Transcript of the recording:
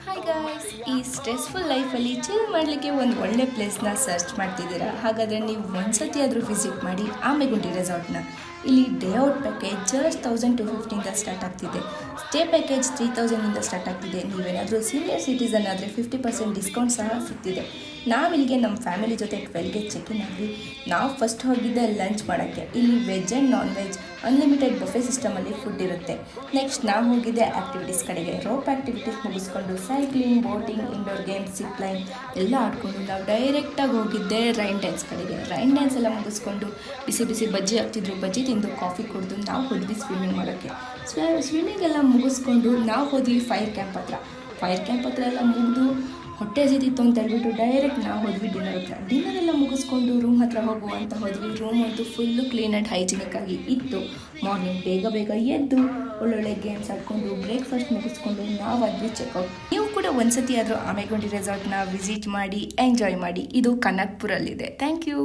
Hi guys, ಈ stressful ಲೈಫಲ್ಲಿ chill ಮಾಡಲಿಕ್ಕೆ ಒಂದು ಒಳ್ಳೆ ಪ್ಲೇಸ್ನ ಸರ್ಚ್ ಮಾಡ್ತಿದ್ದೀರಾ? ಹಾಗಾದರೆ ನೀವು ಒಂದ್ಸತಿ ಆದರೂ ವಿಸಿಟ್ ಮಾಡಿ ಆಮೆಗುಂಡಿ ರೆಸಾರ್ಟ್ನ. ಇಲ್ಲಿ ಡೇ ಔಟ್ ಪ್ಯಾಕೇಜ್ ಜಸ್ಟ್ 1250ಇಂದ ಸ್ಟಾರ್ಟ್ ಆಗ್ತಿದೆ. ಸ್ಟೇ ಪ್ಯಾಕೇಜ್ 3000ಇಂದ ಸ್ಟಾರ್ಟ್ ಆಗ್ತಿದೆ. ನೀವೇನಾದರೂ ಸೀನಿಯರ್ ಸಿಟಿಸನ್ ಆದರೆ 50% ಡಿಸ್ಕೌಂಟ್ ಸಹ ಸಿಗ್ತಿದೆ. ನಾವಿಲ್ಲಿಗೆ ನಮ್ಮ ಫ್ಯಾಮಿಲಿ ಜೊತೆ 12ಗೆ ಚೆಕ್-ಇನ್ ಆಗಿ ನಾವು ಫಸ್ಟ್ ಹೋಗಿದ್ದೆ ಲಂಚ್ ಮಾಡೋಕ್ಕೆ. ಇಲ್ಲಿ veg and non veg unlimited buffet ಸಿಸ್ಟಮಲ್ಲಿ ಫುಡ್ ಇರುತ್ತೆ. ನೆಕ್ಸ್ಟ್ ನಾವು ಹೋಗಿದ್ದೆ ಆ್ಯಕ್ಟಿವಿಟೀಸ್ ಕಡೆಗೆ. ರೋಪ್ ಆ್ಯಕ್ಟಿವಿಟೀಸ್ ಮುಗಿಸ್ಕೊಂಡು cycling, boating, indoor games, zip line ಎಲ್ಲ ಆಡ್ಕೊಂಡು ನಾವು ಡೈರೆಕ್ಟಾಗಿ ಹೋಗಿದ್ದೆ ರೈನ್ ಡ್ಯಾನ್ಸ್ ಕಡೆಗೆ. ರೈನ್ ಡ್ಯಾನ್ಸ್ ಎಲ್ಲ ಮುಗಿಸ್ಕೊಂಡು ಬಿಸಿ ಬಿಸಿ ಬಜ್ಜಿ ಹಾಕ್ತಿದ್ರು. ಬಜ್ಜಿ ತಿಂದು ಕಾಫಿ ಕುಡಿದು ನಾವು ಹೋದ್ವಿ ಸ್ವಿಮ್ಮಿಂಗ್ ಮಾಡೋಕ್ಕೆ. ಸ್ವಿಮ್ಮಿಂಗ್ ಎಲ್ಲ ಮುಗಿಸ್ಕೊಂಡು ನಾವು ಹೋದ್ವಿ ಫೈರ್ ಕ್ಯಾಂಪ್ ಹತ್ರ ಎಲ್ಲ ಮುಗಿದು ಹೊಟ್ಟೆ ಹಸಿತಿತ್ತು ಅಂತ ಹೇಳ್ಬಿಟ್ಟು ಡೈರೆಕ್ಟ್ ನಾವು ಹೋದ್ವಿ ಡಿನ್ನರ್ ಹತ್ರ. ಡಿನ್ನರ್ ಎಲ್ಲ ಮುಗಿಸ್ಕೊಂಡು ರೂಮ್ ಹತ್ರ ಹೋಗುವ ಅಂತ ಹೋದ್ವಿ. ರೂಮ್ ಅಂತೂ ಫುಲ್ಲು ಕ್ಲೀನ್ ಆ್ಯಂಡ್ ಹೈಜಿನಿಕ್ ಆಗಿ ಇತ್ತು. ಮಾರ್ನಿಂಗ್ ಬೇಗ ಎದ್ದು ಒಳ್ಳೊಳ್ಳೆ ಗೇಮ್ಸ್ ಆಡ್ಕೊಂಡು ಬ್ರೇಕ್ಫಾಸ್ಟ್ ಮುಗಿಸ್ಕೊಂಡು ನಾವು ಅದ್ವಿ ಚೆಕ್ಔಟ್. ನೀವು ಕೂಡ ಒಂದ್ಸತಿ ಆದರೂ ಆಮೆಗುಂಡಿ ರೆಸಾರ್ಟ್ನ ವಿಸಿಟ್ ಮಾಡಿ ಎಂಜಾಯ್ ಮಾಡಿ. ಇದು ಕನಕ್ಪುರಲ್ಲಿದೆ. Thank you.